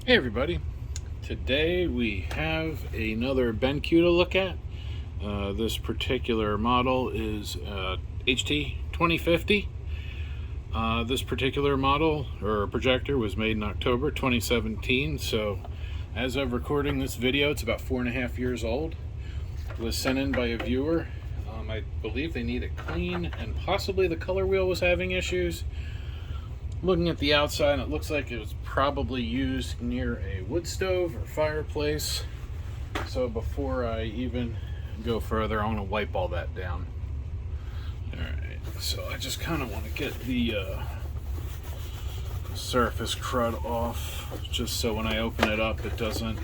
Hey everybody, today we have another BenQ to look at. This particular model is HT2050. This particular model or projector was made in October 2017, so as of recording this video it's about 4.5 years old. It was sent in by a viewer. I believe they need it clean and possibly the color wheel was having issues. Looking at the outside, it looks like it was probably used near a wood stove or fireplace. So before I even go further, I'm going to wipe all that down. Alright, so I just kind of want to get the surface crud off, just so when I open it up it doesn't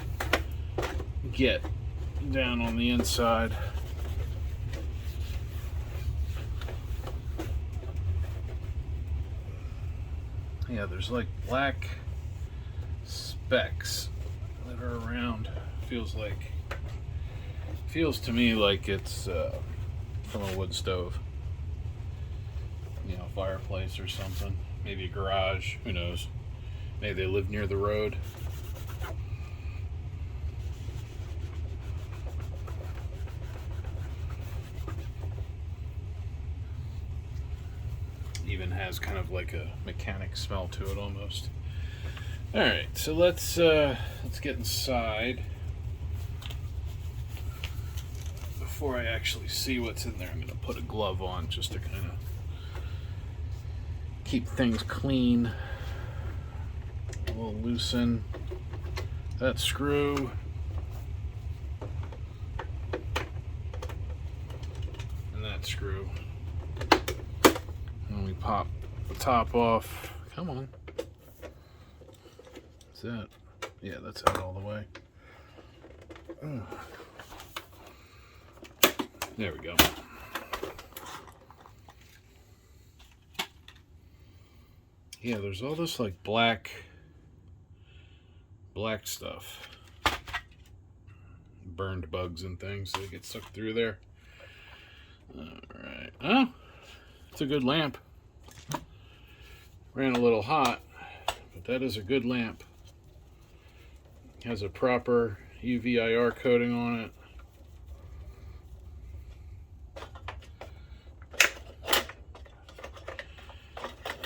get down on the inside. Yeah, there's like black specks that are around. Feels to me like it's from a wood stove, you know, fireplace or something, maybe a garage, who knows, maybe they live near the road. Even has kind of like a mechanic smell to it almost. All right, so let's get inside. Before I actually see what's in there, I'm gonna put a glove on just to kind of keep things clean. We'll loosen that screw. And that screw. And we pop the top off. Come on. Is that? Yeah, that's out all the way. There we go. Yeah, there's all this like black stuff. Burned bugs and things, so they get sucked through there. Alright. Oh, it's a good lamp. Ran a little hot, but that is a good lamp. Has a proper UV-IR coating on it.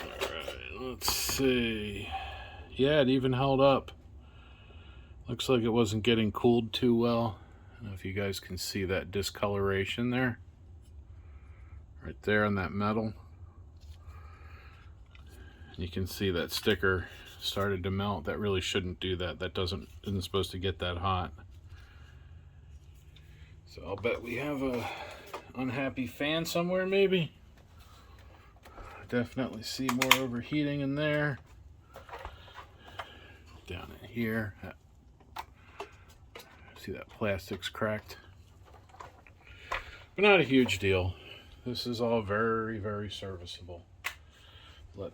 Alright, let's see. Yeah, it even held up. Looks like it wasn't getting cooled too well. I don't know if you guys can see that discoloration there. Right there on that metal. You can see that sticker started to melt. That really shouldn't do that. That isn't supposed to get that hot. So I'll bet we have a unhappy fan somewhere, maybe. Definitely see more overheating in there. Down in here. See that plastic's cracked. But not a huge deal. This is all very, very serviceable. Let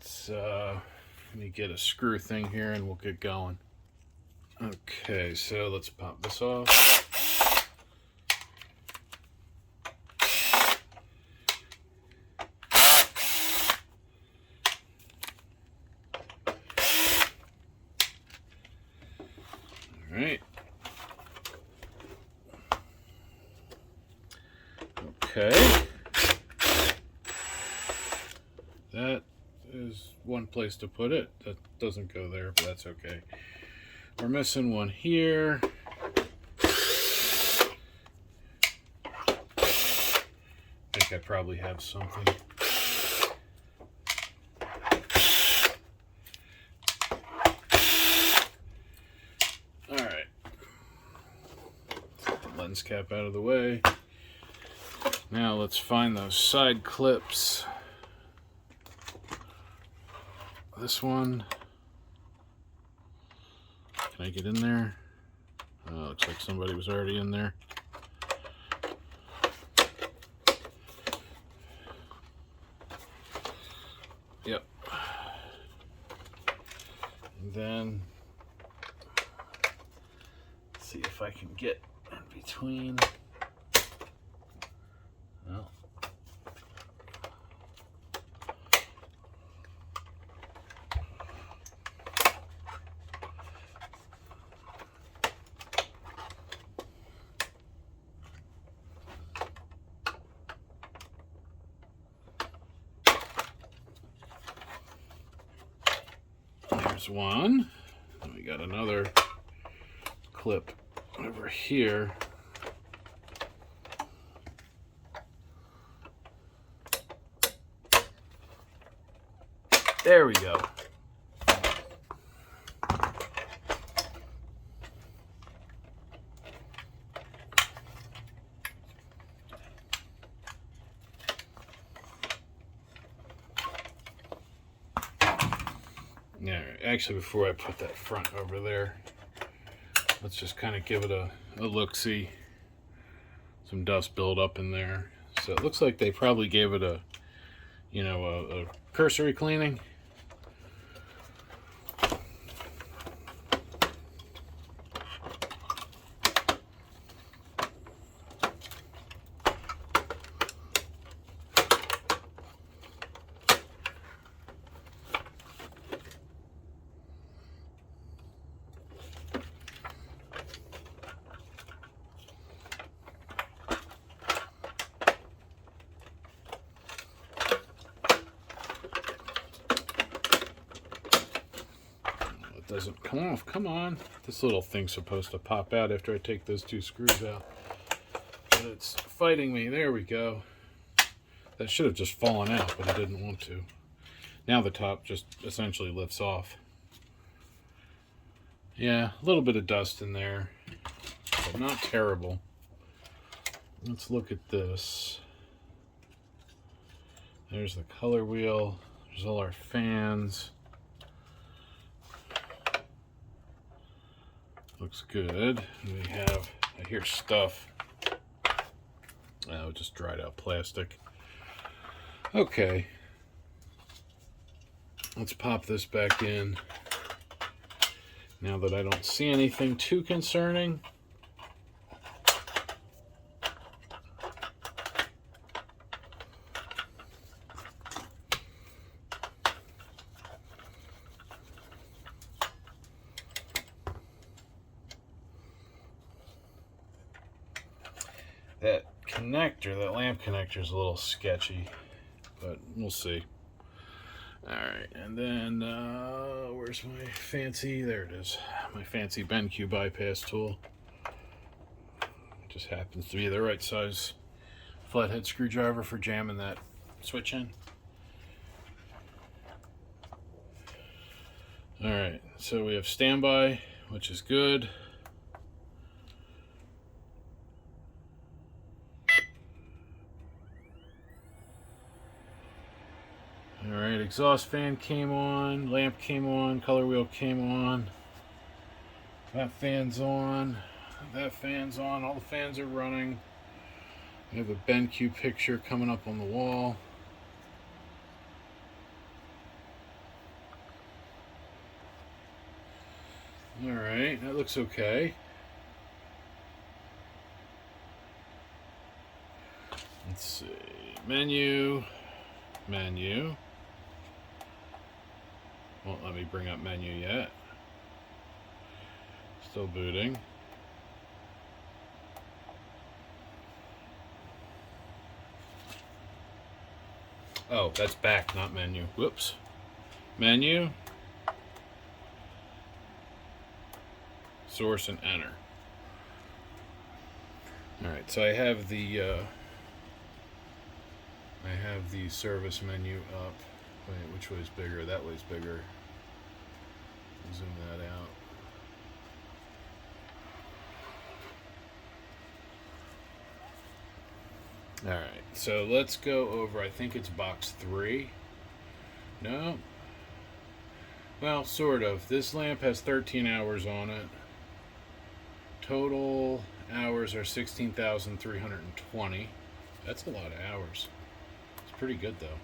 me get a screw thing here and we'll get going. Okay, so let's pop this off. All right. Okay. That is one place to put it. That doesn't go there, but that's okay. We're missing one here. I think I probably have something. All right. Get the lens cap out of the way. Now let's find those side clips. This one. Can I get in there? Oh, looks like somebody was already in there. Yep. And then, let's see if I can get in between. Well, There's one. And we got another clip over here. There we go. Yeah, actually, before I put that front over there, let's just kind of give it a look-see. Some dust buildup in there. So it looks like they probably gave it a, you know, a cursory cleaning. Doesn't come off. Come on. This little thing's supposed to pop out after I take those two screws out. But it's fighting me. There we go. That should have just fallen out, but it didn't want to. Now the top just essentially lifts off. Yeah, a little bit of dust in there, but not terrible. Let's look at this. There's the color wheel. There's all our fans. Looks good. We have, I hear stuff. Oh, just dried out plastic. Okay. Let's pop this back in. Now that I don't see anything too concerning. That connector, that lamp connector is a little sketchy, but we'll see. Alright, and then where's my fancy, there it is, my fancy BenQ bypass tool. Just happens to be the right size flathead screwdriver for jamming that switch in. Alright, so we have standby, which is good. Alright, exhaust fan came on, lamp came on, color wheel came on. That fan's on, that fan's on, all the fans are running. We have a BenQ picture coming up on the wall. Alright, that looks okay. Let's see, menu. Won't let me bring up menu yet. Still booting. Oh, that's back, not menu. Whoops. Menu. Source and enter. Alright, so I have the service menu up. Wait, which way's bigger? That way's bigger. Zoom that out. Alright, so let's go over, I think it's box 3. No. Well, sort of. This lamp has 13 hours on it. Total hours are 16,320. That's a lot of hours. It's pretty good though.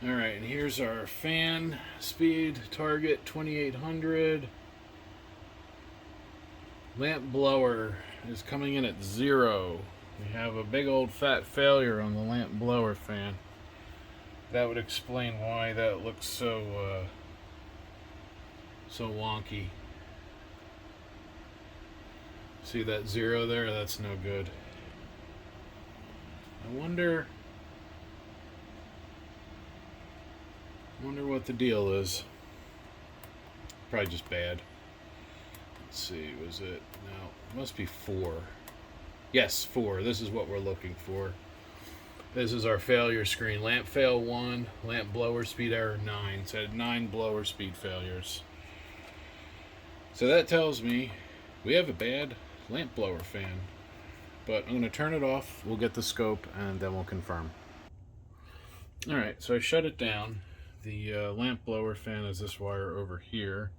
Alright, and here's our fan speed target, 2800. Lamp blower is coming in at 0. We have a big old fat failure on the lamp blower fan. That would explain why that looks so wonky. See that 0 there? That's no good. I wonder Wonder what the deal is. Probably just bad. Let's see, was it? No, it must be 4. Yes, 4. This is what we're looking for. This is our failure screen. Lamp fail 1, lamp blower speed error 9. So it had 9 blower speed failures. So that tells me we have a bad lamp blower fan. But I'm going to turn it off, we'll get the scope, and then we'll confirm. Alright, so I shut it down. The lamp blower fan is this wire over here.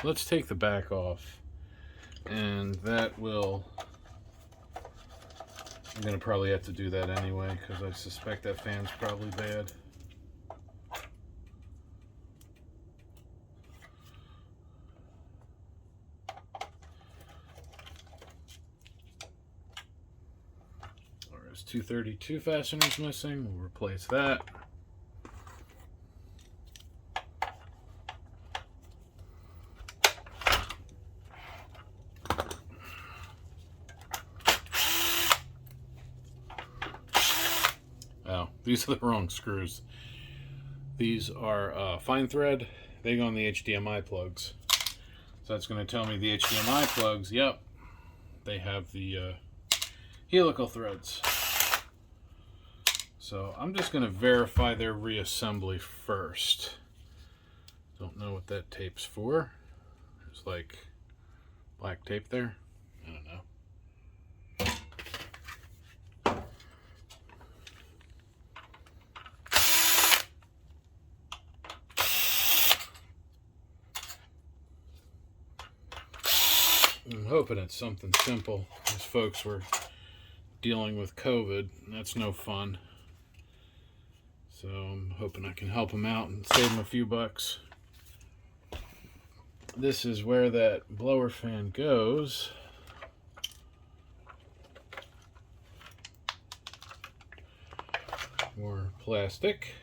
Let's take the back off, and that will, I'm going to probably have to do that anyway because I suspect that fan's probably bad. There's 232 fasteners missing, we'll replace that. These are the wrong screws. These are fine thread. They go on the HDMI plugs. So that's going to tell me the HDMI plugs, yep, they have the helical threads. So I'm just going to verify their reassembly first. Don't know what that tape's for. There's like black tape there. I don't know. I'm hoping it's something simple. These folks were dealing with COVID, and that's no fun. So I'm hoping I can help them out and save them a few bucks. This is where that blower fan goes. More plastic.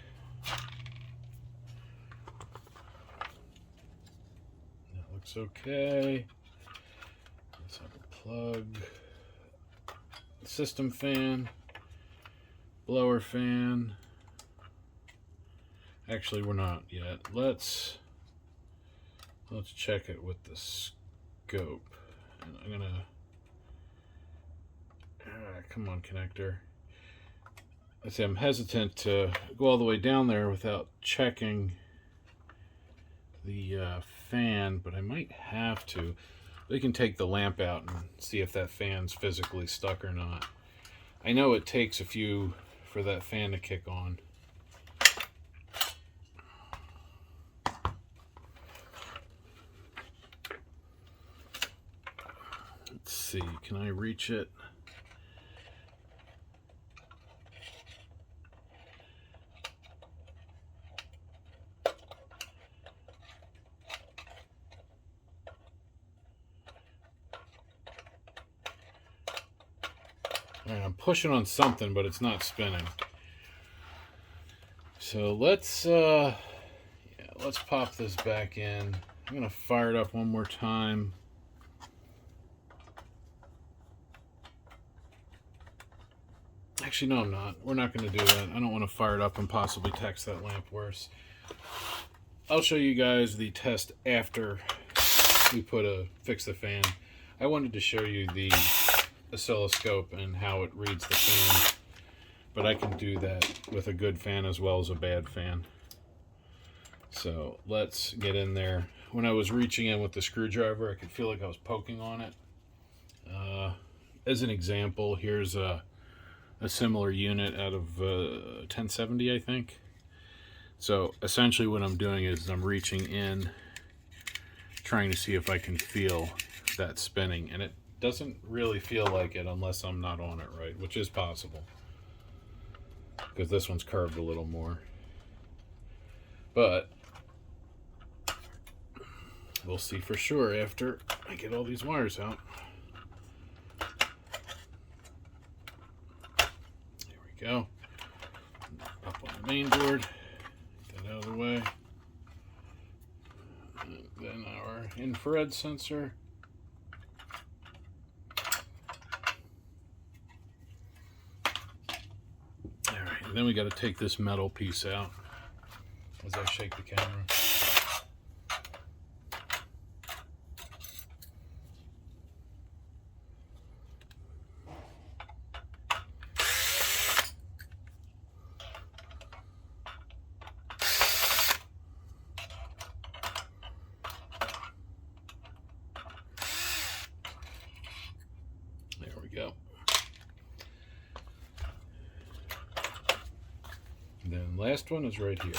That looks okay. Let's have a plug. System fan. Blower fan. Actually, we're not yet. Let's check it with the scope. And I'm gonna come on, connector. I say I'm hesitant to go all the way down there without checking the fan, but I might have to. We can take the lamp out and see if that fan's physically stuck or not. I know it takes a few for that fan to kick on. Let's see, can I reach it? All right, I'm pushing on something, but it's not spinning. So let's pop this back in. I'm gonna fire it up one more time. Actually, no, I'm not. We're not going to do that. I don't want to fire it up and possibly text that lamp worse. I'll show you guys the test after we fix the fan. I wanted to show you the oscilloscope and how it reads the fan, but I can do that with a good fan as well as a bad fan. So let's get in there. When I was reaching in with the screwdriver, I could feel like I was poking on it. As an example, here's a similar unit out of 1070, I think. So essentially what I'm doing is I'm reaching in, trying to see if I can feel that spinning, and it doesn't really feel like it unless I'm not on it right, which is possible because this one's curved a little more. But we'll see for sure after I get all these wires out. Go up on the main board, get that out of the way, and then our infrared sensor. then we got to take this metal piece out as I shake the camera. There we go. And then last one is right here.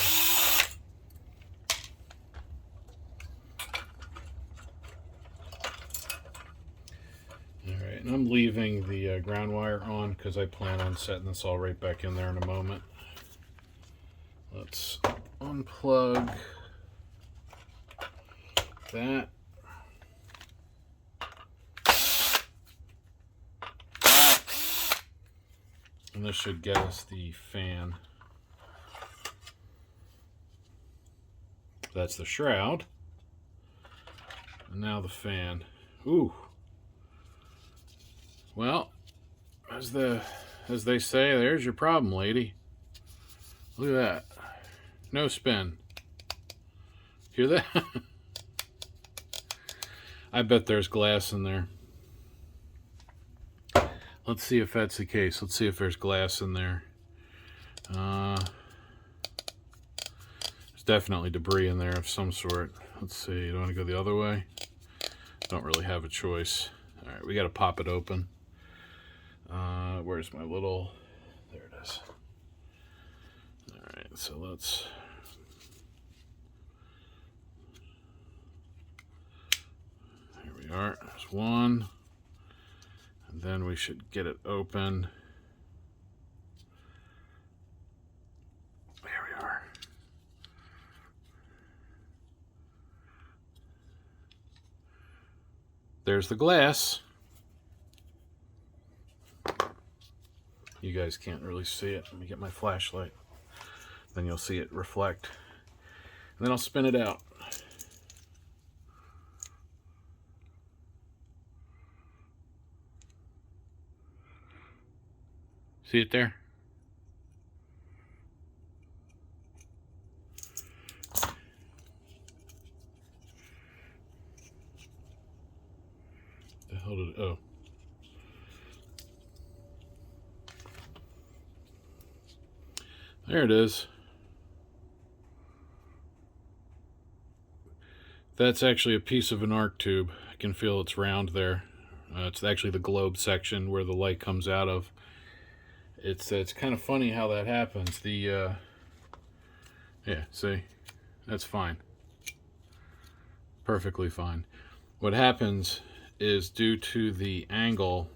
Alright, and I'm leaving the ground wire on because I plan on setting this all right back in there in a moment. Let's unplug that. And this should get us the fan. That's the shroud. And now the fan. Ooh. Well, as they say, there's your problem, lady. Look at that. No spin. Hear that? I bet there's glass in there. Let's see if that's the case. Let's see if there's glass in there. There's definitely debris in there of some sort. Let's see. Do you want to go the other way? Don't really have a choice. All right, we got to pop it open. Where's my little... There it is. All right, so let's... Here we are. There's one. And then we should get it open. There we are. There's the glass. You guys can't really see it. Let me get my flashlight. Then you'll see it reflect. And then I'll spin it out. See it there? The hell did it? Oh. There it is. That's actually a piece of an arc tube. I can feel it's round there. It's actually the globe section where the light comes out of. It's kind of funny how that happens. Yeah, see, that's fine, perfectly fine. What happens is due to the angle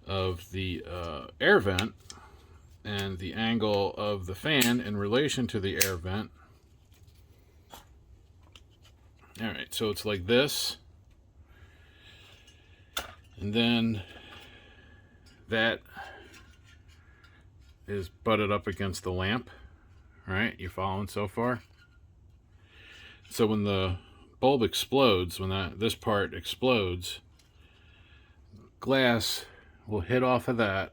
of the air vent and the angle of the fan in relation to the air vent. All right, so it's like this, and then that is butted up against the lamp. Right, you following so far? So when the bulb explodes, when this part explodes, glass will hit off of that,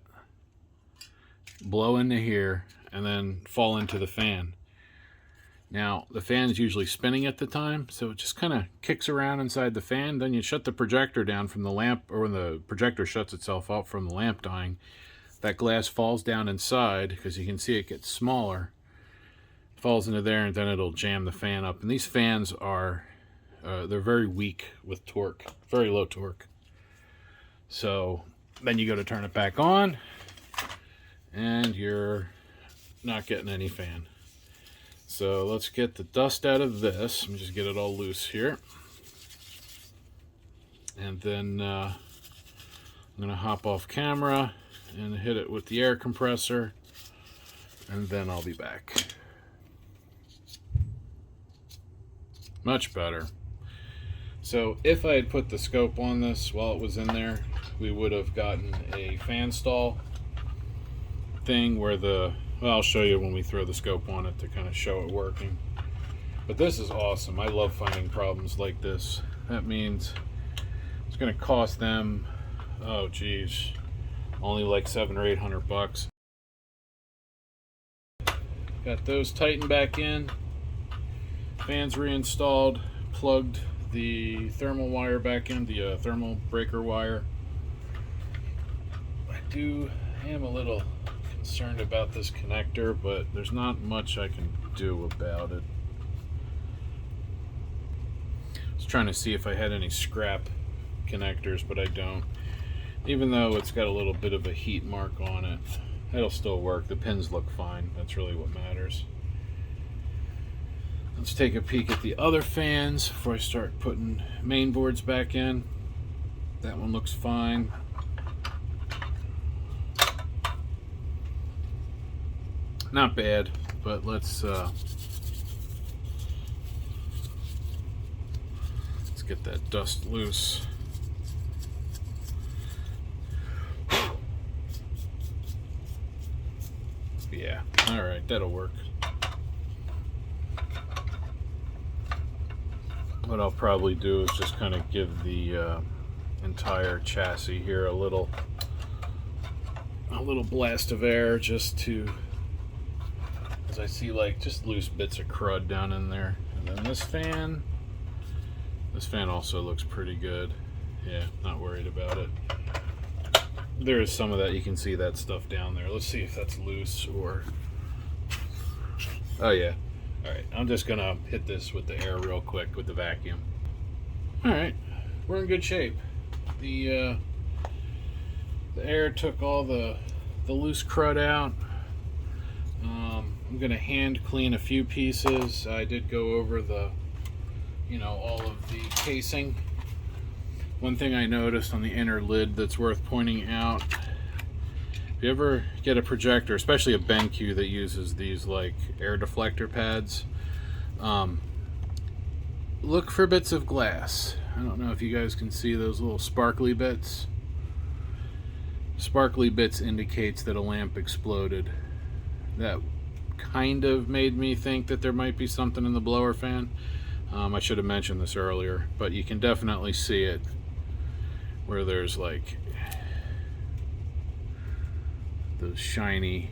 blow into here, and then fall into the fan. Now, the fan's usually spinning at the time, so it just kind of kicks around inside the fan. Then you shut the projector down from the lamp, or when the projector shuts itself off from the lamp dying, that glass falls down inside, because you can see it gets smaller, falls into there, and then it'll jam the fan up. And these fans are, they're very weak with torque, very low torque. So then you go to turn it back on, and you're not getting any fan. So let's get the dust out of this. Let me just get it all loose here. And then I'm going to hop off camera and hit it with the air compressor, and then I'll be back. Much better. So if I had put the scope on this while it was in there, we would have gotten a fan stall thing where well, I'll show you when we throw the scope on it to kind of show it working. But this is awesome. I love finding problems like this. That means it's going to cost them, oh geez, only like $700 or $800. Got those tightened back in. Fans reinstalled. Plugged the thermal wire back in, the thermal breaker wire. I am a little concerned about this connector, but there's not much I can do about it. I was trying to see if I had any scrap connectors, but I don't. Even though it's got a little bit of a heat mark on it, it'll still work. The pins look fine. That's really what matters. Let's take a peek at the other fans before I start putting main boards back in. That one looks fine. Not bad, but let's get that dust loose. Yeah, all right, that'll work. What I'll probably do is just kind of give the entire chassis here a little blast of air, just to, as I see like just loose bits of crud down in there. And then this fan also looks pretty good. Yeah, not worried about it. There is some of that, you can see that stuff down there. Let's see if that's loose or, oh yeah. All right, I'm just gonna hit this with the air real quick with the vacuum. All right, we're in good shape. The air took all the loose crud out. I'm gonna hand clean a few pieces. I did go over all of the casing. One thing I noticed on the inner lid that's worth pointing out, if you ever get a projector, especially a BenQ that uses these like air deflector pads, look for bits of glass. I don't know if you guys can see those little sparkly bits. Sparkly bits indicates that a lamp exploded. That kind of made me think that there might be something in the blower fan. I should have mentioned this earlier, but you can definitely see it where there's like those shiny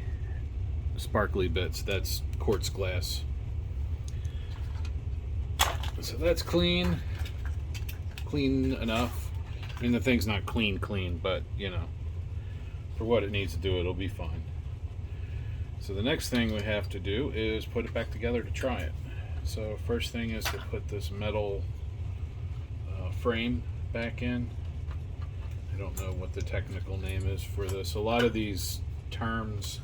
sparkly bits. That's quartz glass. So that's clean enough. I mean, the thing's not clean, but for what it needs to do, it'll be fine. So the next thing we have to do is put it back together to try it. So first thing is to put this metal frame back in. I don't know what the technical name is for this. A lot of these terms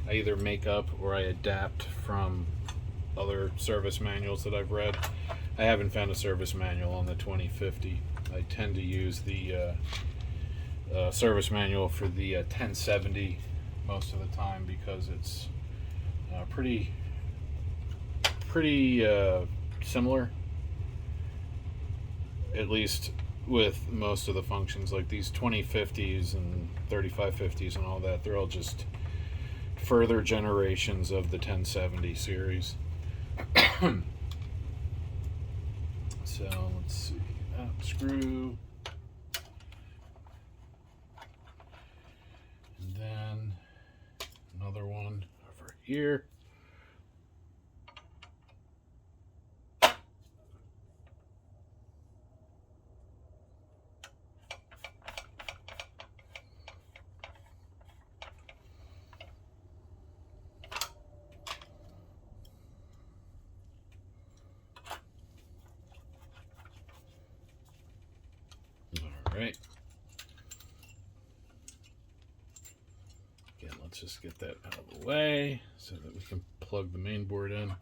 I either make up or I adapt from other service manuals that I've read. I haven't found a service manual on the 2050. I tend to use the service manual for the 1070 most of the time because it's pretty similar, at least with most of the functions. Like these 2050s and 3550s and all that, they're all just further generations of the 1070 series. So let's see, screw, and then another one over here. Right. Again, let's just get that out of the way so that we can plug the main board in,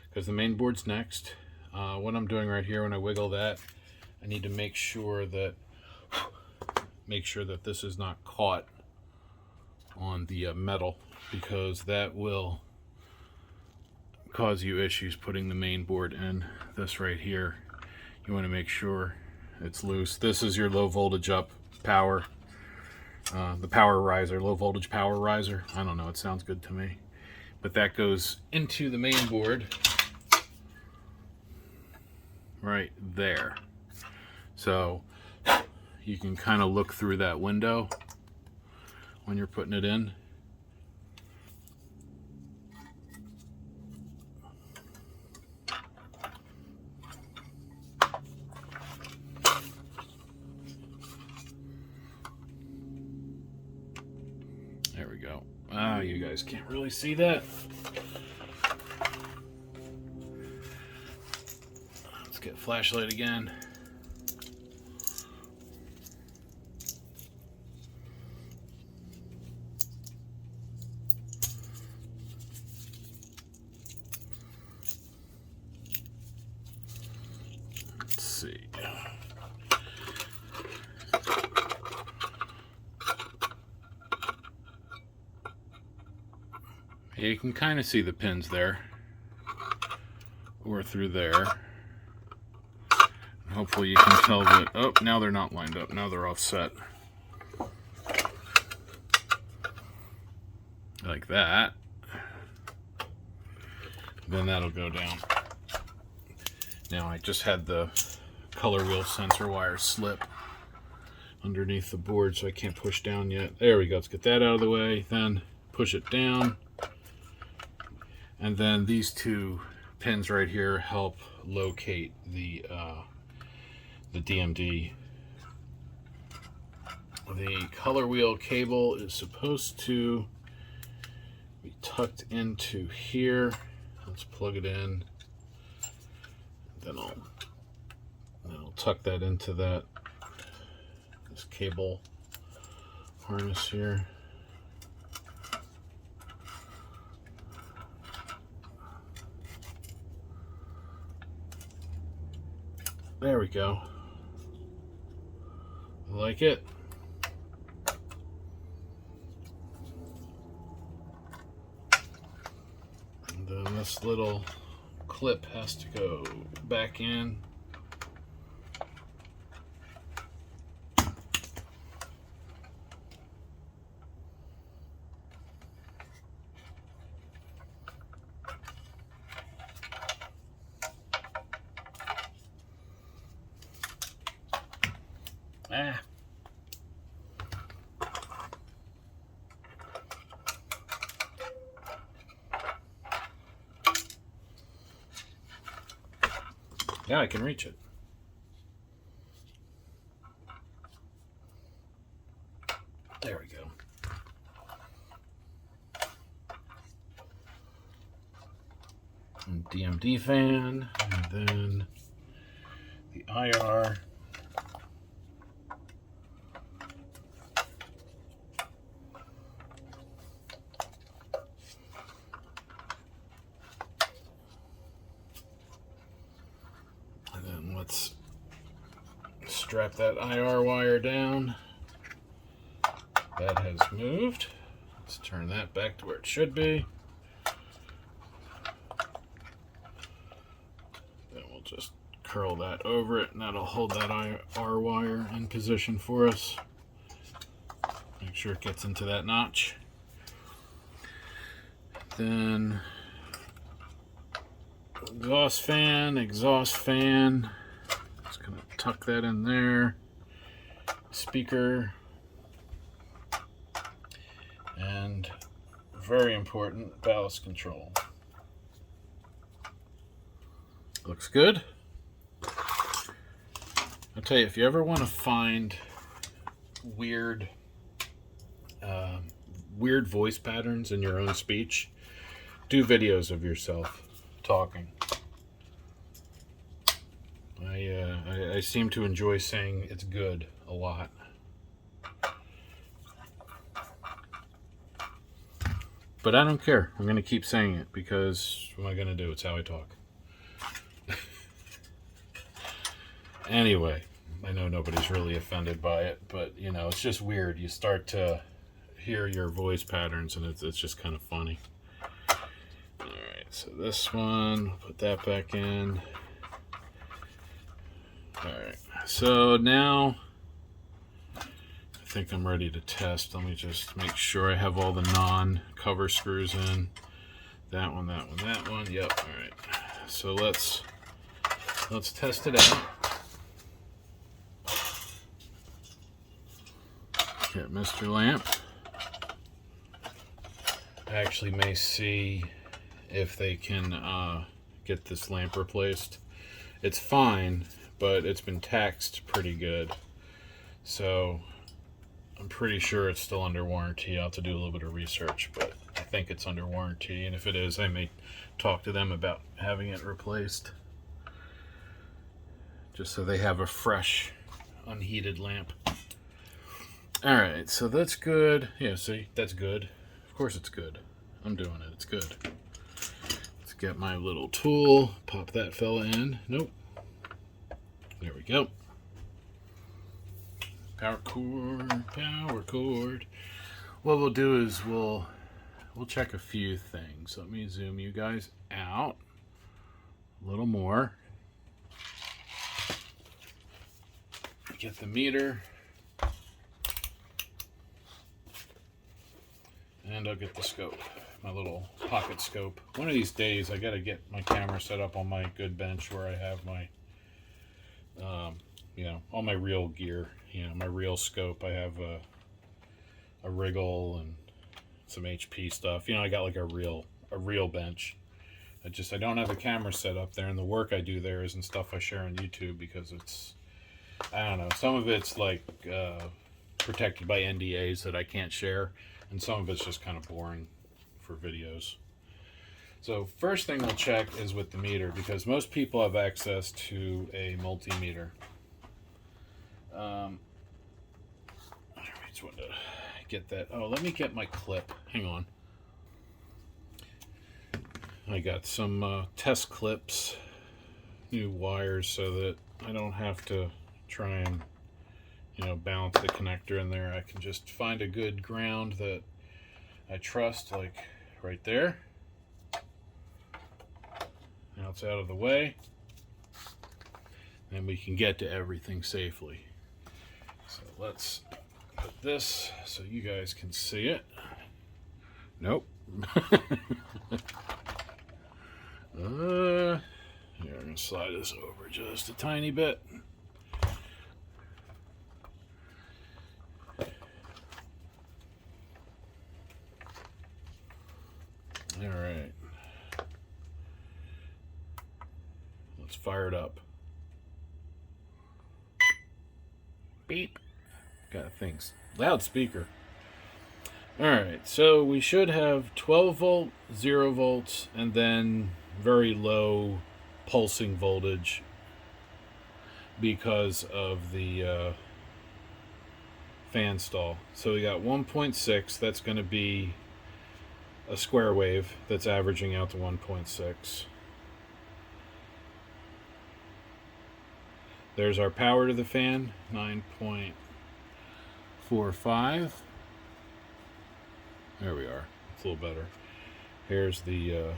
because the main board's next. What I'm doing right here when I wiggle that, I need to make sure that this is not caught on the metal, because that will cause you issues putting the main board in. This right here, you want to make sure it's loose. This is your low voltage up power, the power riser, low voltage power riser. I don't know, it sounds good to me. But that goes into the main board right there. So you can kind of look through that window when you're putting it in. There we go. Ah, you guys can't really see that. Let's get flashlight again. Let's see. You can kind of see the pins there, or through there. And hopefully you can tell that, oh, now they're not lined up, now they're offset. Like that. Then that'll go down. Now I just had the color wheel sensor wire slip underneath the board, so I can't push down yet. There we go, let's get that out of the way, then push it down. And then these two pins right here help locate the DMD. The color wheel cable is supposed to be tucked into here. Let's plug it in. Then I'll tuck that into this cable harness here. There we go. I like it. And then this little clip has to go back in. Ah. Yeah, I can reach it. There we go. And DMD fan, and then the IR. Let's strap that IR wire down. That has moved. Let's turn that back to where it should be. Then we'll just curl that over it, and that'll hold that IR wire in position for us. Make sure it gets into that notch. Then exhaust fan. Just gonna tuck that in there. Speaker. And very important, ballast control. Looks good. I'll tell you, if you ever want to find weird voice patterns in your own speech, do videos of yourself talking. I seem to enjoy saying it's good a lot. But I don't care. I'm going to keep saying it because what am I going to do? It's how I talk. Anyway, I know nobody's really offended by it, but you know, it's just weird. You start to hear your voice patterns and it's just kind of funny. Alright, so this one, put that back in. Alright, so now I think I'm ready to test. Let me just make sure I have all the non-cover screws in. That one, that one, that one. Yep, alright. So let's test it out. Get Mr. Lamp. I actually may see if they can get this lamp replaced. It's fine, but it's been taxed pretty good. So I'm I'm pretty sure it's still under warranty. I'll have to do a little bit of research, but I think it's under warranty, and if it is, I may talk to them about having it replaced, just so they have a fresh, unheated lamp. Alright, so that's good. Yeah, see, that's good. Of course it's good. I'm doing it. It's good. Let's get my little tool, pop that fella in. Nope. There we go. Power cord, power cord. What we'll do is we'll check a few things. Let me zoom you guys out a little more. Get the meter. And I'll get the scope, my little pocket scope. One of these days I gotta get my camera set up on my good bench where I have my, you know, all my real gear. You know, my real scope. I have a wriggle and some HP stuff. You know, I got like a real bench. I don't have a camera set up there, and the work I do there isn't stuff I share on YouTube because it's, I don't know, some of it's like protected by NDAs that I can't share, and some of it's just kind of boring for videos. So first thing we'll check is with the meter, because most people have access to a multimeter. I just want to get that. Oh, let me get my clip. Hang on. I got some test clips, new wires, so that I don't have to try and, you know, balance the connector in there. I can just find a good ground that I trust, like right there. Now it's out of the way, and we can get to everything safely. So let's put this so you guys can see it. Nope. Here, I'm gonna slide this over just a tiny bit. All right. Let's fire it up. Beep. Got a thing's loudspeaker. Alright, so we should have 12 volt, 0 volts, and then very low pulsing voltage because of the fan stall. So we got 1.6, that's going to be a square wave that's averaging out to 1.6. There's our power to the fan, 9.45. There we are. It's a little better. Here's the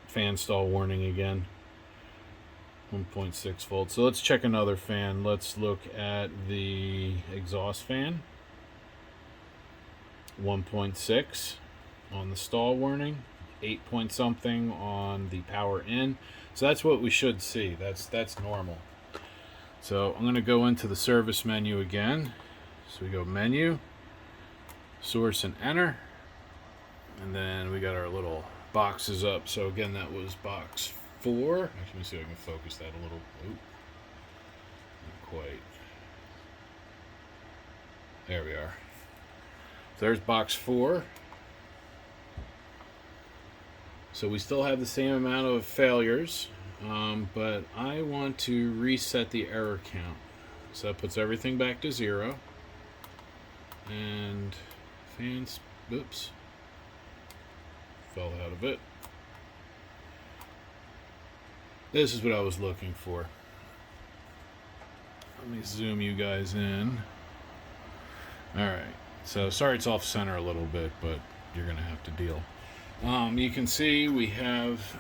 fan stall warning again, 1.6 volts. So let's check another fan. Let's look at the exhaust fan, 1.6 on the stall warning, 8 point something on the power in. So that's what we should see. That's normal. So I'm going to go into the service menu again. So we go menu, source, and enter. And then we got our little boxes up. So again, that was box 4. Actually, let me see if I can focus that a little. Ooh, not quite. There we are. So there's box 4. So we still have the same amount of failures. But I want to reset the error count. So that puts everything back to 0. And fans, oops, fell out of it. This is what I was looking for. Let me zoom you guys in. Alright, so sorry it's off center a little bit, but you're going to have to deal. You can see we have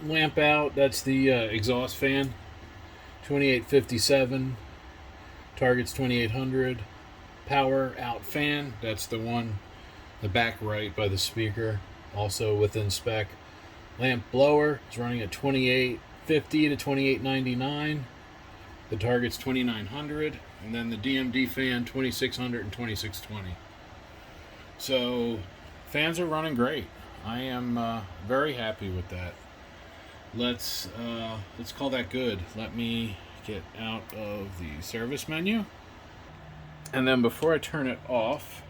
lamp out, that's the exhaust fan, 2857, target's 2800. Power out fan, that's the one, the back right by the speaker, also within spec. Lamp blower is running at 2850 to 2899. The target's 2900, and then the DMD fan 2600 and 2620. So fans are running great. I am very happy with that. Let's call that good. Let me get out of the service menu. And then before I turn it off,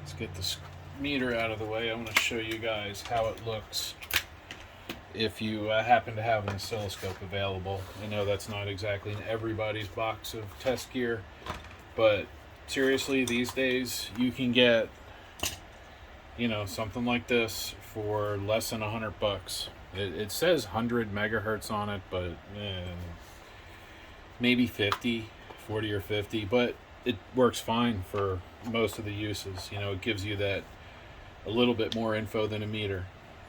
let's get this meter out of the way. I want to show you guys how it looks if you happen to have an oscilloscope available. I know that's not exactly in everybody's box of test gear, but seriously, these days you can get, you know, something like this for less than $100. It says 100 megahertz on it, but maybe 40 or 50, but it works fine for most of the uses. You know, it gives you that a little bit more info than a meter.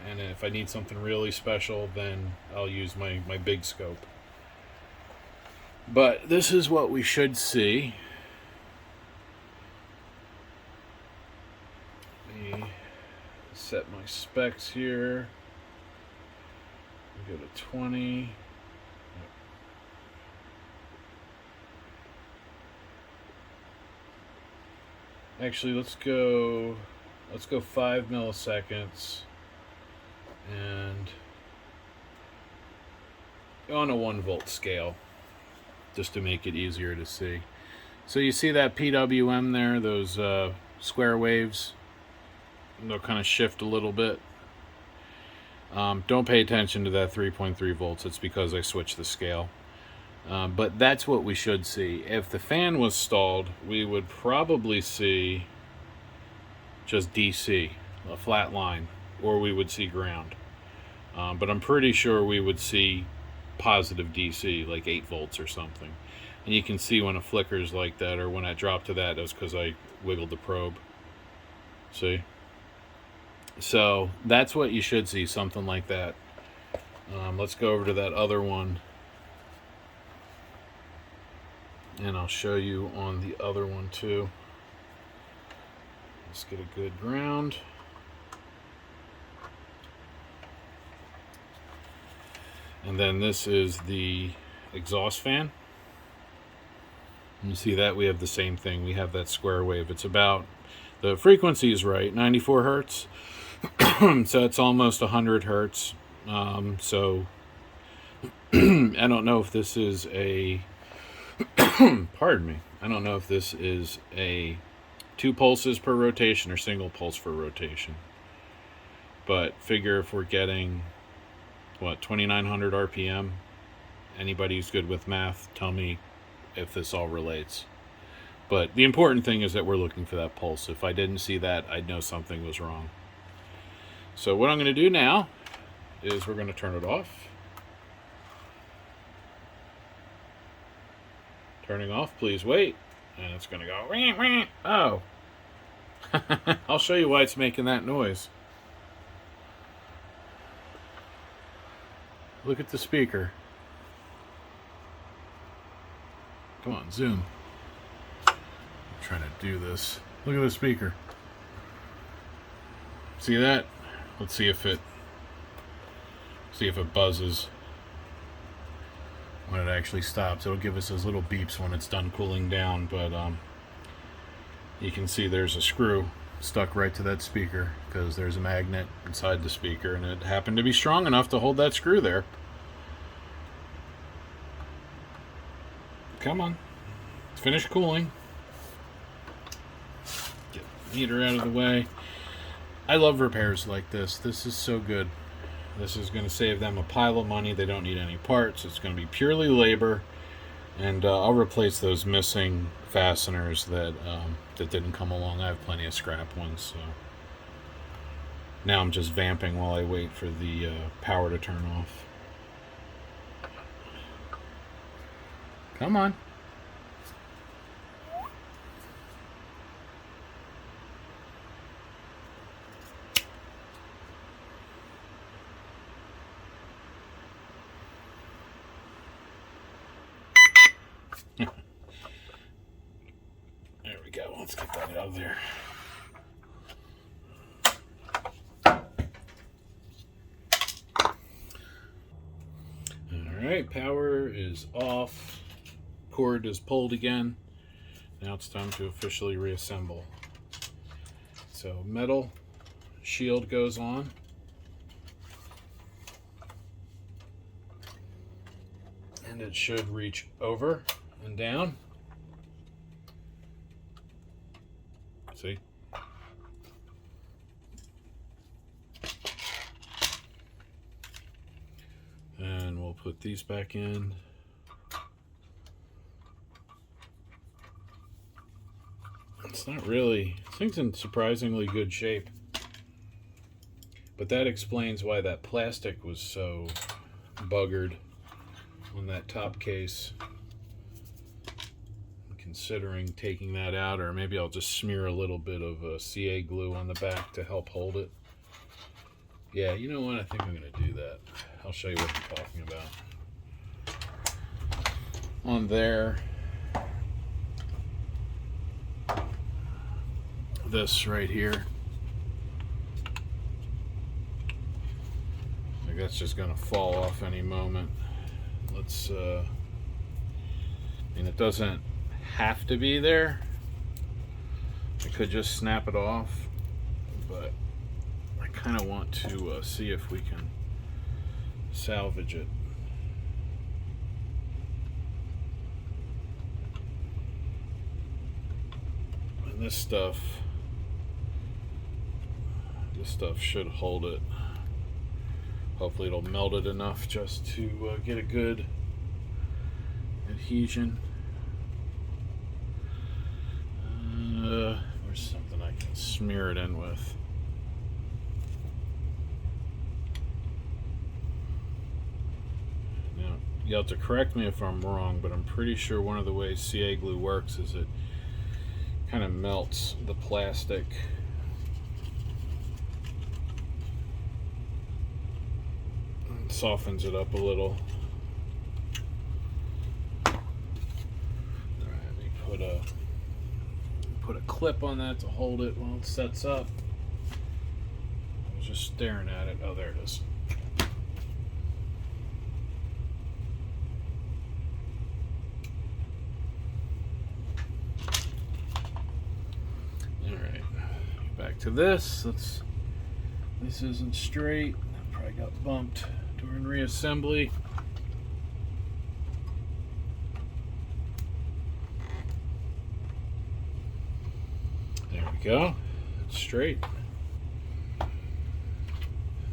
And if I need something really special, then I'll use my big scope. But this is what we should see. Let me set my specs here. Go to 20. Actually, let's go 5 milliseconds and on a 1 volt scale, just to make it easier to see. So you see that PWM there, those square waves, they'll kind of shift a little bit. Don't pay attention to that 3.3 volts. It's because I switched the scale. But that's what we should see. If the fan was stalled, we would probably see just DC, a flat line, or we would see ground. But I'm pretty sure we would see positive DC, like 8 volts or something. And you can see when it flickers like that, or when I dropped to that, was because I wiggled the probe. See? So that's what you should see, something like that. Let's go over to that other one, and I'll show you on the other one too. Let's get a good ground. And then this is the exhaust fan. And you see that we have the same thing. We have that square wave. It's about, the frequency is right, 94 hertz. So it's almost 100 hertz. So I don't know if this is a pardon me, I don't know if this is a 2 pulses per rotation or single pulse per rotation, but figure if we're getting what, 2900 RPM, anybody who's good with math, tell me if this all relates. But the important thing is that we're looking for that pulse. If I didn't see that, I'd know something was wrong. So what I'm going to do now is we're going to turn it off. Turning off, please wait. And it's going to go, wah, wah. Oh. I'll show you why it's making that noise. Look at the speaker. Come on, zoom. I'm trying to do this. Look at the speaker. See that? Let's see if it buzzes when it actually stops. It'll give us those little beeps when it's done cooling down, but you can see there's a screw stuck right to that speaker because there's a magnet inside the speaker, and it happened to be strong enough to hold that screw there. Come on, it's finished cooling. Get the meter out of the way. I love repairs like this. This is so good. This is going to save them a pile of money. They don't need any parts. It's going to be purely labor, and I'll replace those missing fasteners that didn't come along. I have plenty of scrap ones. So now I'm just vamping while I wait for the power to turn off. Come on. There we go. Let's get that out of there. Alright, power is off. Cord is pulled again. Now it's time to officially reassemble. So metal shield goes on. And it should reach over and down. See? And we'll put these back in. It's not really, this thing's in surprisingly good shape. But that explains why that plastic was so buggered on that top case. I'm considering taking that out, or maybe I'll just smear a little bit of CA glue on the back to help hold it. Yeah, you know what? I think I'm going to do that. I'll show you what I'm talking about. On there, this right here, I think that's just going to fall off any moment. Let's, and it doesn't have to be there. I could just snap it off, but I kind of want to see if we can salvage it. And this stuff should hold it. Hopefully it'll melt it enough just to get a good adhesion. Where's something I can smear it in with? Now, you'll have to correct me if I'm wrong, but I'm pretty sure one of the ways CA glue works is it kind of melts the plastic. And softens it up a little. Alright, let me put a clip on that to hold it while it sets up. I was just staring at it. Oh, there it is. Alright, back to this. This isn't straight. That probably got bumped during reassembly. There we go. It's straight.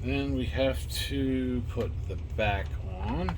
Then we have to put the back on.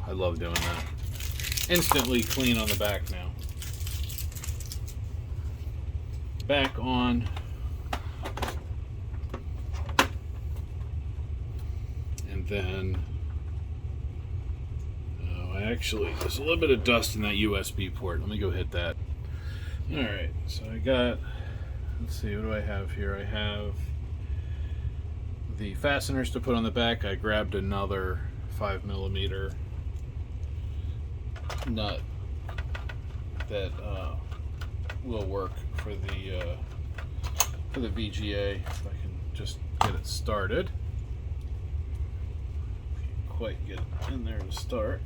I love doing that. Instantly clean on the back now. Back on. And then, actually, there's a little bit of dust in that USB port. Let me go hit that. Alright, so I got, let's see, what do I have here? I have the fasteners to put on the back. I grabbed another 5mm nut that will work for the VGA if I can just get it started. Can't quite get it in there to start.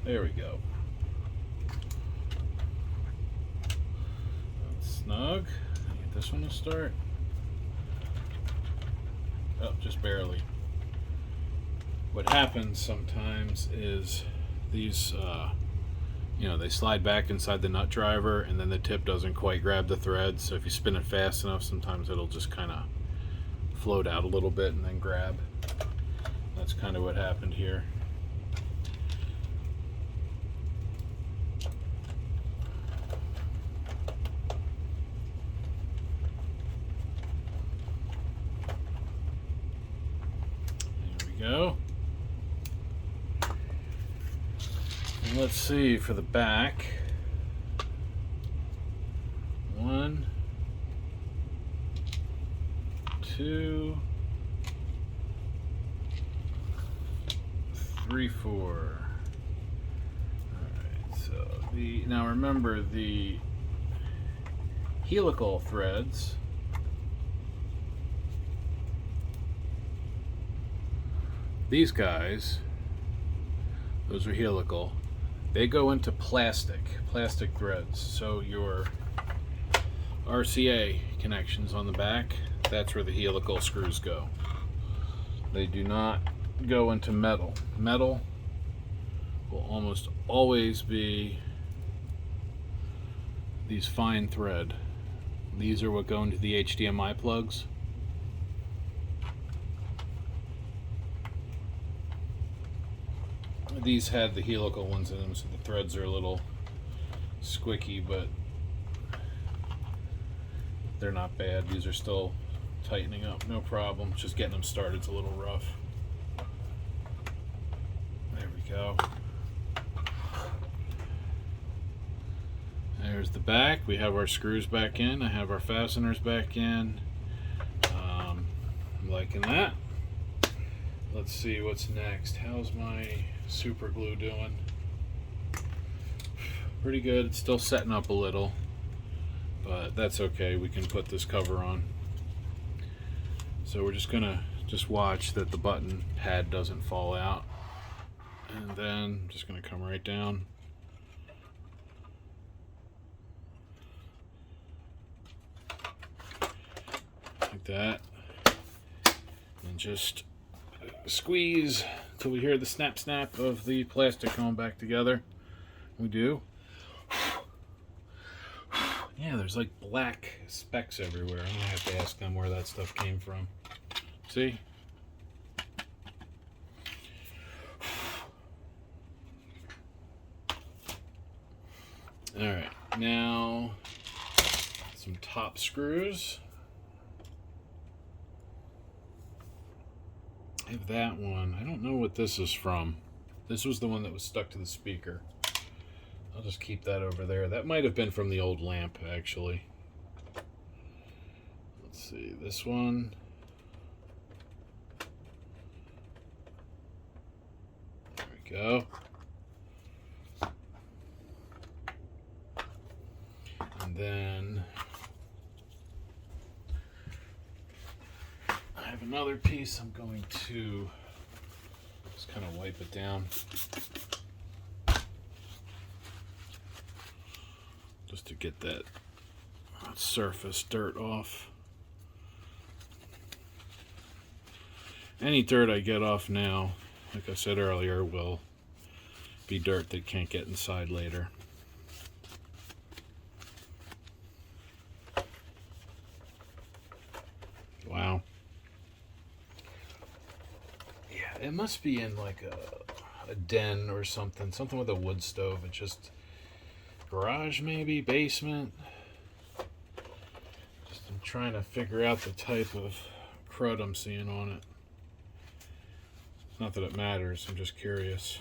There we go. That's snug. Get this one to start. Oh, just barely. What happens sometimes is these you know, they slide back inside the nut driver, and then the tip doesn't quite grab the thread. So if you spin it fast enough, sometimes it'll just kind of float out a little bit and then grab. That's kind of what happened here. There we go. And let's see for the back. 1, 2, 3, 4. All right. So now remember the helical threads. These guys, those are helical. They go into plastic threads. So your RCA connections on the back, that's where the helical screws go. They do not go into metal. Metal will almost always be these fine thread. These are what go into the HDMI plugs. These had the helical ones in them, so the threads are a little squicky, but they're not bad. These are still tightening up, no problem. Just getting them started is a little rough. There we go. There's the back. We have our screws back in. I have our fasteners back in. I'm liking that. Let's see what's next. How's my super glue doing? Pretty good. It's still setting up a little, but that's okay. We can put this cover on. So we're just gonna watch that the button pad doesn't fall out, and then I'm just gonna come right down. Like that, and just squeeze until we hear the snap snap of the plastic going back together. We do. Yeah, there's like black specks everywhere. I'm gonna have to ask them where that stuff came from. See? Alright, now some top screws. I have that one. I don't know what this is from. This was the one that was stuck to the speaker. I'll just keep that over there. That might have been from the old lamp, actually. Let's see, this one. There we go. And then I have another piece. I'm going to just kind of wipe it down. Just to get that surface dirt off. Any dirt I get off now, like I said earlier, will be dirt that can't get inside later. Wow. Yeah, it must be in like a den or something with a wood stove. It just, garage maybe, basement. Just I'm trying to figure out the type of crud I'm seeing on it. Not that it matters, I'm just curious.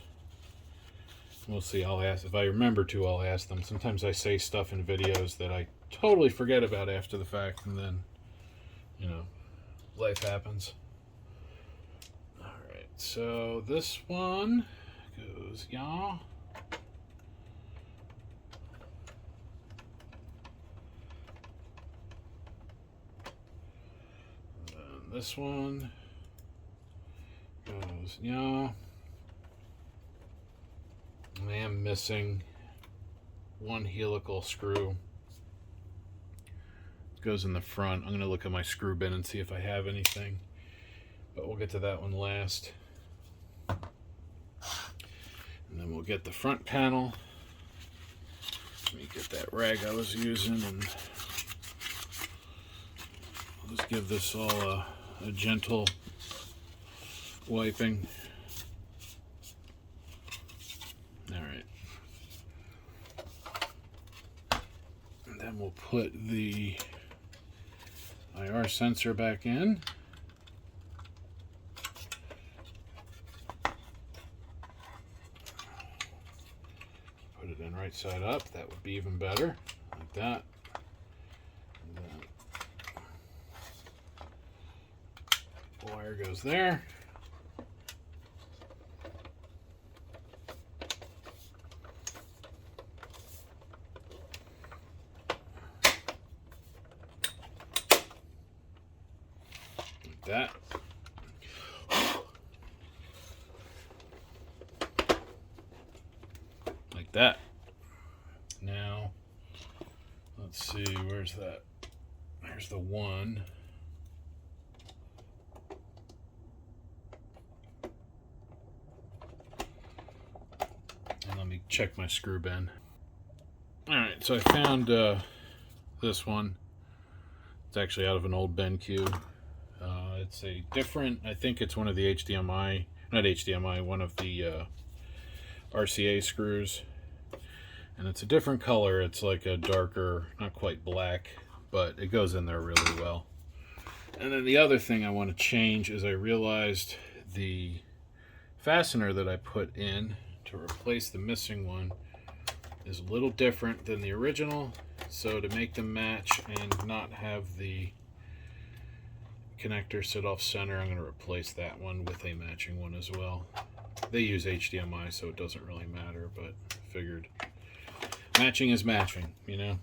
We'll see. I'll ask, if I remember to, I'll ask them. Sometimes I say stuff in videos that I totally forget about after the fact, and then, you know, life happens. Alright, so this one goes, yeah. And then this one goes, yeah. I am missing one helical screw. It goes in the front. I'm going to look at my screw bin and see if I have anything, but we'll get to that one last. And then we'll get the front panel. Let me get that rag I was using, and I'll just give this all a gentle wiping. All right. And then we'll put the IR sensor back in. Put it in right side up. That would be even better, like that. And then wire goes there. That. Like that. Now, let's see, where's that? There's the one. And let me check my screw bin. Alright, so I found this one. It's actually out of an old BenQ. It's a different, I think it's one of the HDMI, not HDMI, one of the RCA screws. And it's a different color. It's like a darker, not quite black, but it goes in there really well. And then the other thing I want to change is I realized the fastener that I put in to replace the missing one is a little different than the original. So to make them match and not have the connector sit off center, I'm going to replace that one with a matching one as well. They use HDMI, so it doesn't really matter, but figured matching is matching, you know.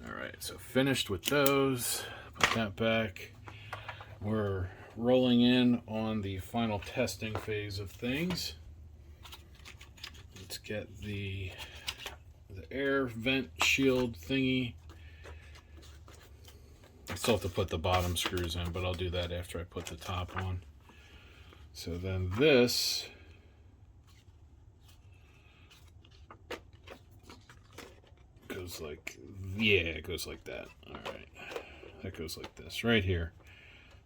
Alright, so finished with those. Put that back. We're rolling in on the final testing phase of things. Let's get the air vent shield thingy. I still have to put the bottom screws in, but I'll do that after I put the top on. So then this goes like, yeah, it goes like that. All right, that goes like this right here.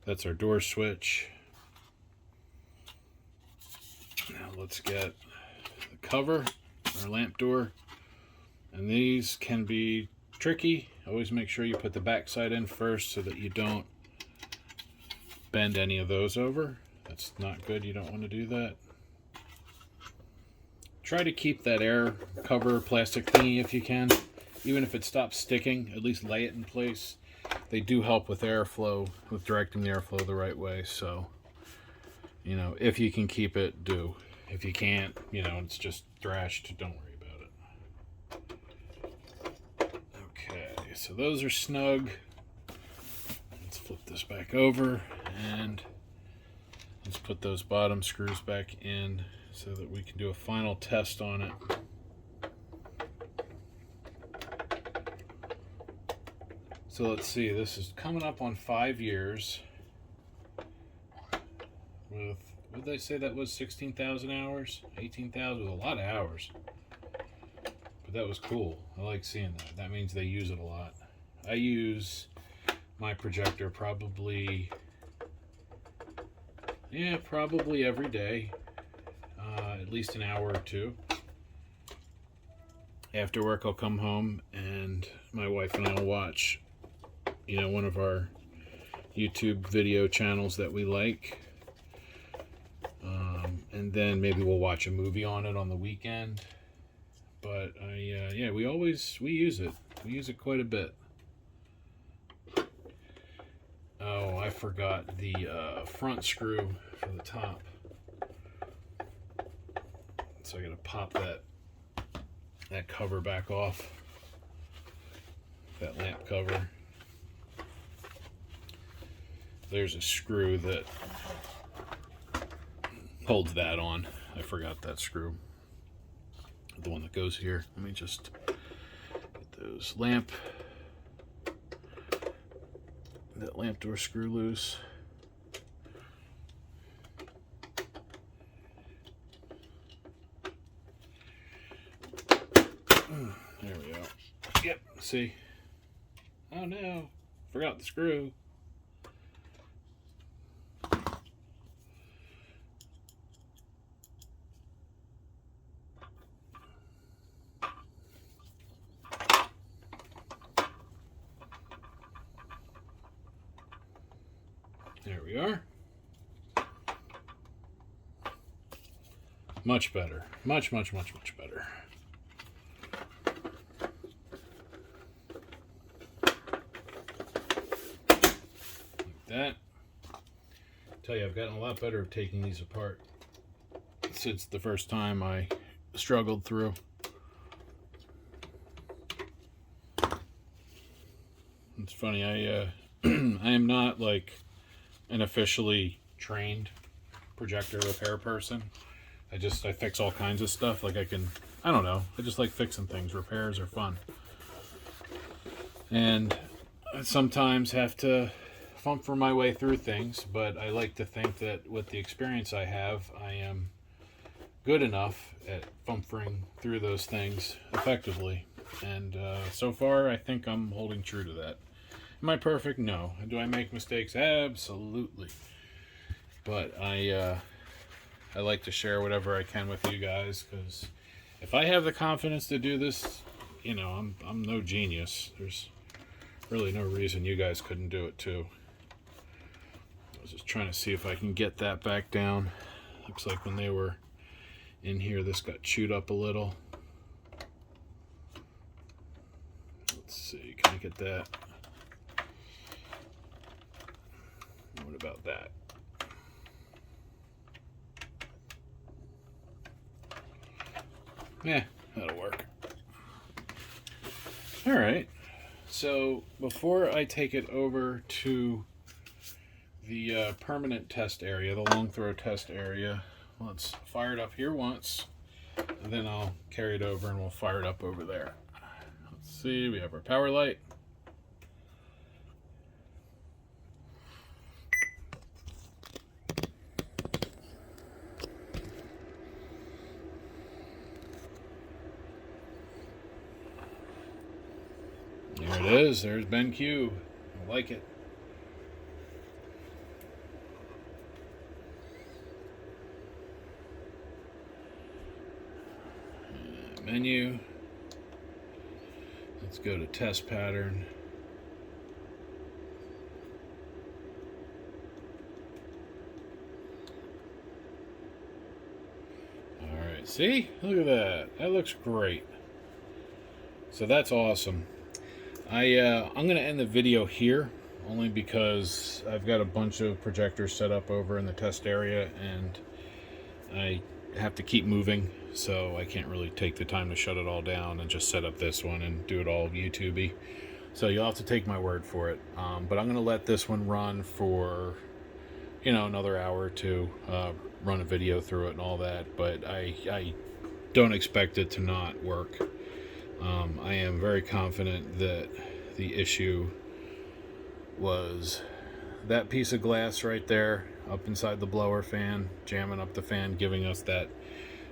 That's our door switch. Now let's get the cover, our lamp door. And these can be tricky. Always make sure you put the back side in first so that you don't bend any of those over. That's not good. You don't want to do that. Try to keep that air cover plastic thingy if you can. Even if it stops sticking, at least lay it in place. They do help with airflow, with directing the airflow the right way. So, you know, if you can keep it, do. If you can't, you know, it's just thrashed, don't worry about it. Okay, so those are snug. Let's flip this back over and let's put those bottom screws back in so that we can do a final test on it. So let's see, this is coming up on 5 years with, what did they say that was, 16,000 hours? 18,000, a lot of hours. But that was cool. I like seeing that. That means they use it a lot. I use my projector probably every day, at least an hour or two. After work, I'll come home and my wife and I will watch, you know, one of our YouTube video channels that we like. And then maybe we'll watch a movie on it on the weekend. But yeah, we use it. We use it quite a bit. Oh, I forgot the front screw for the top. So I gotta pop that cover back off. That lamp cover. There's a screw that holds that on. I forgot that screw. The one that goes here. Let me just get those that lamp door screw loose. See? Oh no, forgot the screw. There we are. Much better. Much better. Like that. I tell you, I've gotten a lot better at taking these apart since the first time I struggled through. It's funny, I am not like an officially trained projector repair person. I fix all kinds of stuff. Like I don't know, I just like fixing things. Repairs are fun. And I sometimes have to fumble my way through things, but I like to think that with the experience I have, I am good enough at fumbling through those things effectively. And so far, I think I'm holding true to that. Am I perfect? No. Do I make mistakes? Absolutely. But I like to share whatever I can with you guys, because if I have the confidence to do this, you know, I'm no genius. There's really no reason you guys couldn't do it too. I was just trying to see if I can get that back down. Looks like when they were in here, this got chewed up a little. Let's see, can I get that? What about that? Yeah, that'll work. All right. So before I take it over to the permanent test area, the long throw test area, let's fire it up here once, and then I'll carry it over and we'll fire it up over there. Let's see, we have our power light. There it is, there's BenQ. I like it. Menu. Let's go to test pattern. Alright, see? Look at that. That looks great. So that's awesome. I'm going to end the video here, only because I've got a bunch of projectors set up over in the test area, and I have to keep moving, so I can't really take the time to shut it all down and just set up this one and do it all YouTube-y. So you'll have to take my word for it. But I'm going to let this one run for, you know, another hour or two, run a video through it and all that, but I don't expect it to not work. I am very confident that the issue was that piece of glass right there up inside the blower fan, jamming up the fan, giving us that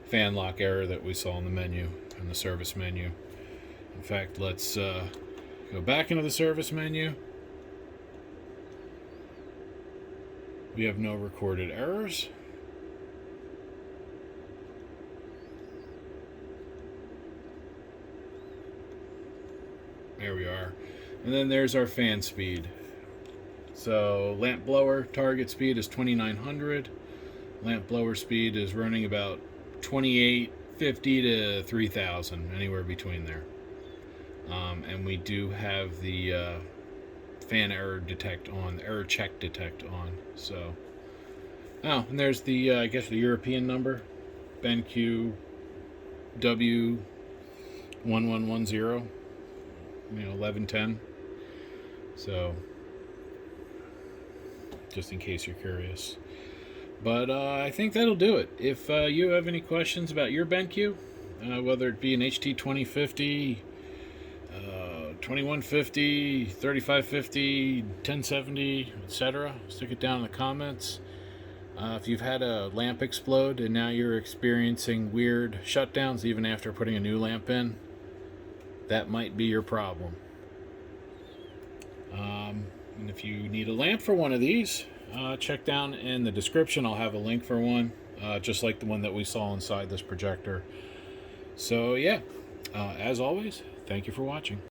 fan lock error that we saw in the menu, in the service menu. In fact, let's go back into the service menu. We have no recorded errors. There we are. And then there's our fan speed. So lamp blower target speed is 2900. Lamp blower speed is running about 2850 to 3000, anywhere between there. And we do have the fan error detect on, the error check detect on. So, oh, and there's the I guess the European number, BenQ W1110. 1110. So, just in case you're curious. But I think that'll do it. If you have any questions about your BenQ, whether it be an HT2050, 2150, 3550, 1070, etc., stick it down in the comments. If you've had a lamp explode and now you're experiencing weird shutdowns even after putting a new lamp in, that might be your problem. And if you need a lamp for one of these, check down in the description. I'll have a link for one, just like the one that we saw inside this projector. So yeah, as always, thank you for watching.